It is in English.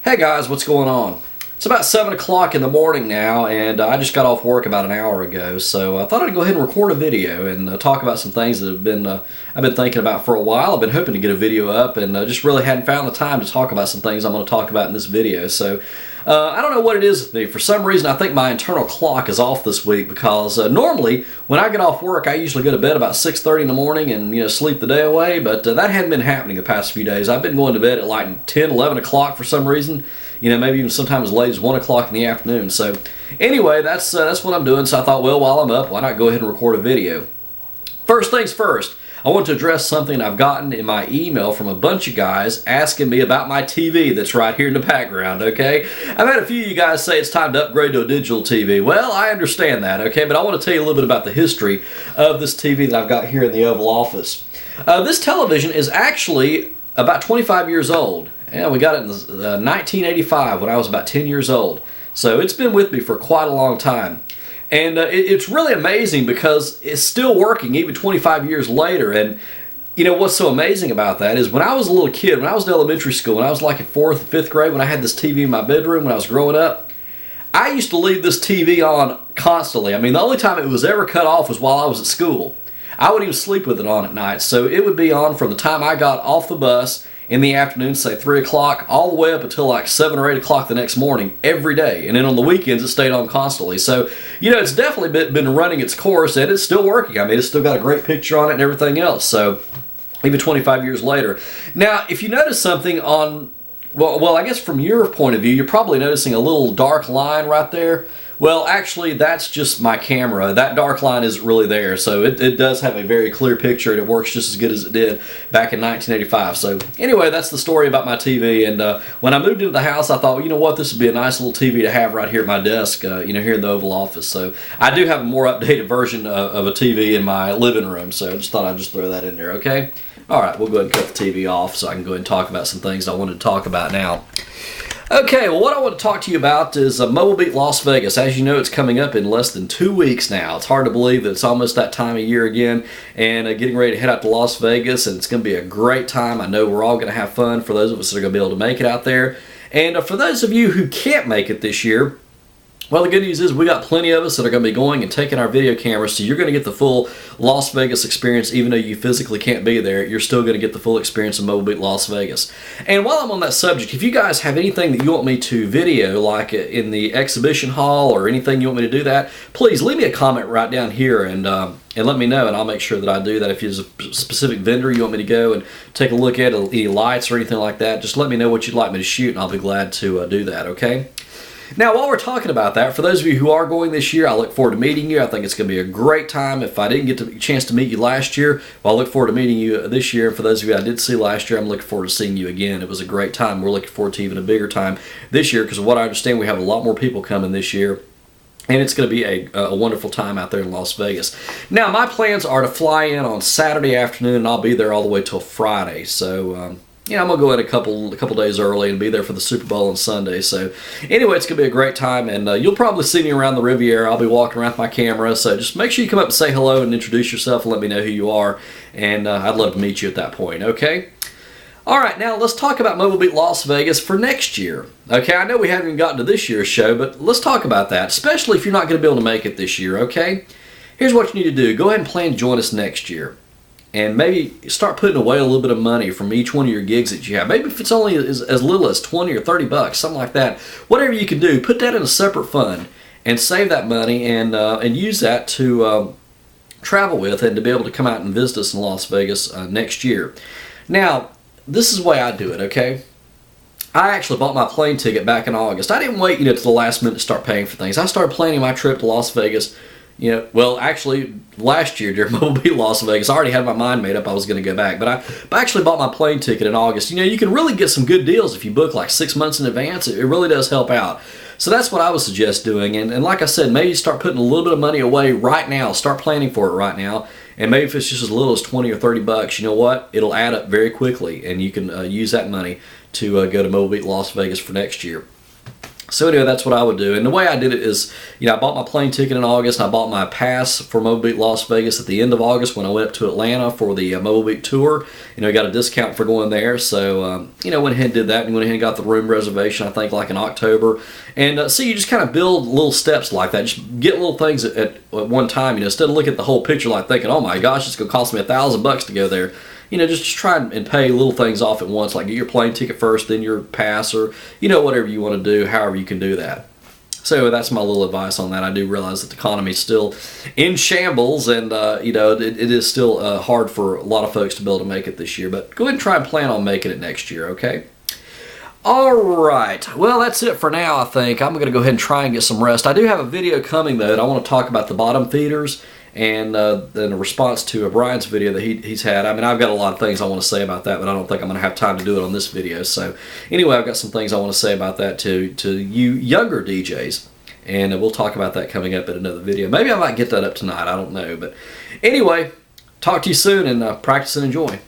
Hey guys, what's going on? It's about 7 o'clock in the morning now, and I just got off work about an hour ago, so I thought I'd go ahead and record a video and talk about some things that I've been thinking about for a while. I've been hoping to get a video up, and just really hadn't found the time to talk about some things I'm going to talk about in this video. So I don't know what it is with me. For some reason, I think my internal clock is off this week because normally when I get off work, I usually go to bed about 6:30 in the morning and sleep the day away, but that hadn't been happening the past few days. I've been going to bed at like 10, 11 o'clock for some reason. Maybe even sometimes as late as 1 o'clock in the afternoon. So anyway, that's what I'm doing. So I thought, well, while I'm up, why not go ahead and record a video? First things first, I want to address something I've gotten in my email from a bunch of guys asking me about my TV that's right here in the background, okay? I've had a few of you guys say it's time to upgrade to a digital TV. Well, I understand that, okay? But I want to tell you a little bit about the history of this TV that I've got here in the Oval Office. This television is actually about 25 years old. Yeah, we got it in 1985 when I was about 10 years old. So it's been with me for quite a long time. And it's really amazing because it's still working even 25 years later. And what's so amazing about that is when I was a little kid, when I was in elementary school, when I was like in 4th and 5th grade, when I had this TV in my bedroom when I was growing up, I used to leave this TV on constantly. I mean, the only time it was ever cut off was while I was at school. I wouldn't even sleep with it on at night. So it would be on from the time I got off the bus in the afternoon, say 3 o'clock, all the way up until like 7 or 8 o'clock the next morning, every day. And then on the weekends, it stayed on constantly. So, it's definitely been running its course, and it's still working. I mean, it's still got a great picture on it and everything else. So, even 25 years later. Now, if you notice something on, well, I guess from your point of view, you're probably noticing a little dark line right there. Well, actually, that's just my camera. That dark line isn't really there, so it does have a very clear picture, and it works just as good as it did back in 1985. So anyway, that's the story about my TV, and when I moved into the house, I thought, this would be a nice little TV to have right here at my desk, here in the Oval Office. So I do have a more updated version of a TV in my living room, so I just thought I'd just throw that in there, okay? All right, we'll go ahead and cut the TV off so I can go ahead and talk about some things I wanted to talk about now. Okay, well, what I want to talk to you about is Mobile Beat Las Vegas. As you know, it's coming up in less than 2 weeks now. It's hard to believe that it's almost that time of year again, and getting ready to head out to Las Vegas, and it's going to be a great time. I know we're all going to have fun for those of us that are going to be able to make it out there. And for those of you who can't make it this year, well, the good news is we got plenty of us that are going to be going and taking our video cameras, so you're going to get the full Las Vegas experience. Even though you physically can't be there, you're still going to get the full experience of Mobile Beat Las Vegas. And while I'm on that subject, if you guys have anything that you want me to video, like in the exhibition hall or anything you want me to do that, please leave me a comment right down here and let me know, and I'll make sure that I do that. If there's a specific vendor you want me to go and take a look at, any lights or anything like that, just let me know what you'd like me to shoot, and I'll be glad to do that, okay? Now, while we're talking about that, for those of you who are going this year, I look forward to meeting you. I think it's going to be a great time. If I didn't get a chance to meet you last year, well, I look forward to meeting you this year. And for those of you I did see last year, I'm looking forward to seeing you again. It was a great time. We're looking forward to even a bigger time this year because of what I understand, we have a lot more people coming this year. And it's going to be a wonderful time out there in Las Vegas. Now, my plans are to fly in on Saturday afternoon, and I'll be there all the way till Friday. So, I'm going to go in a couple days early and be there for the Super Bowl on Sunday. So anyway, it's going to be a great time, and you'll probably see me around the Riviera. I'll be walking around with my camera, so just make sure you come up and say hello and introduce yourself and let me know who you are, and I'd love to meet you at that point, okay? All right, now let's talk about Mobile Beat Las Vegas for next year. Okay, I know we haven't even gotten to this year's show, but let's talk about that, especially if you're not going to be able to make it this year, okay? Here's what you need to do. Go ahead and plan to join us next year. And maybe start putting away a little bit of money from each one of your gigs that you have. Maybe if it's only as little as 20 or 30 bucks, something like that. Whatever you can do, put that in a separate fund and save that money and use that to travel with and to be able to come out and visit us in Las Vegas next year. Now, this is the way I do it, okay? I actually bought my plane ticket back in August. I didn't wait, to the last minute to start paying for things. I started planning my trip to Las Vegas. Actually, last year during Mobile Beat Las Vegas, I already had my mind made up I was going to go back. But I actually bought my plane ticket in August. You can really get some good deals if you book like 6 months in advance. It really does help out. So that's what I would suggest doing. And like I said, maybe start putting a little bit of money away right now. Start planning for it right now. And maybe if it's just as little as 20 or 30 bucks, you know what? It'll add up very quickly. And you can use that money to go to Mobile Beat Las Vegas for next year. So anyway, that's what I would do. And the way I did it is, I bought my plane ticket in August, and I bought my pass for Mobile Beat Las Vegas at the end of August when I went up to Atlanta for the Mobile Beat tour. I got a discount for going there. So, went ahead and did that, and went ahead and got the room reservation, I think, like in October. And so you just kind of build little steps like that. Just get little things at one time, instead of looking at the whole picture like thinking, oh my gosh, it's going to cost me $1,000 to go there. Just try and pay little things off at once, like get your plane ticket first, then your pass, or, whatever you want to do, however you can do that. So that's my little advice on that. I do realize that the economy is still in shambles, and, it is still hard for a lot of folks to be able to make it this year. But go ahead and try and plan on making it next year, okay? All right. Well, that's it for now, I think. I'm going to go ahead and try and get some rest. I do have a video coming, though, and I want to talk about the bottom feeders. And then a response to Brian's video that he's had. I mean, I've got a lot of things I want to say about that, but I don't think I'm going to have time to do it on this video. So anyway, I've got some things I want to say about that to you younger DJs. And we'll talk about that coming up in another video. Maybe I might get that up tonight. I don't know. But anyway, talk to you soon, and practice and enjoy.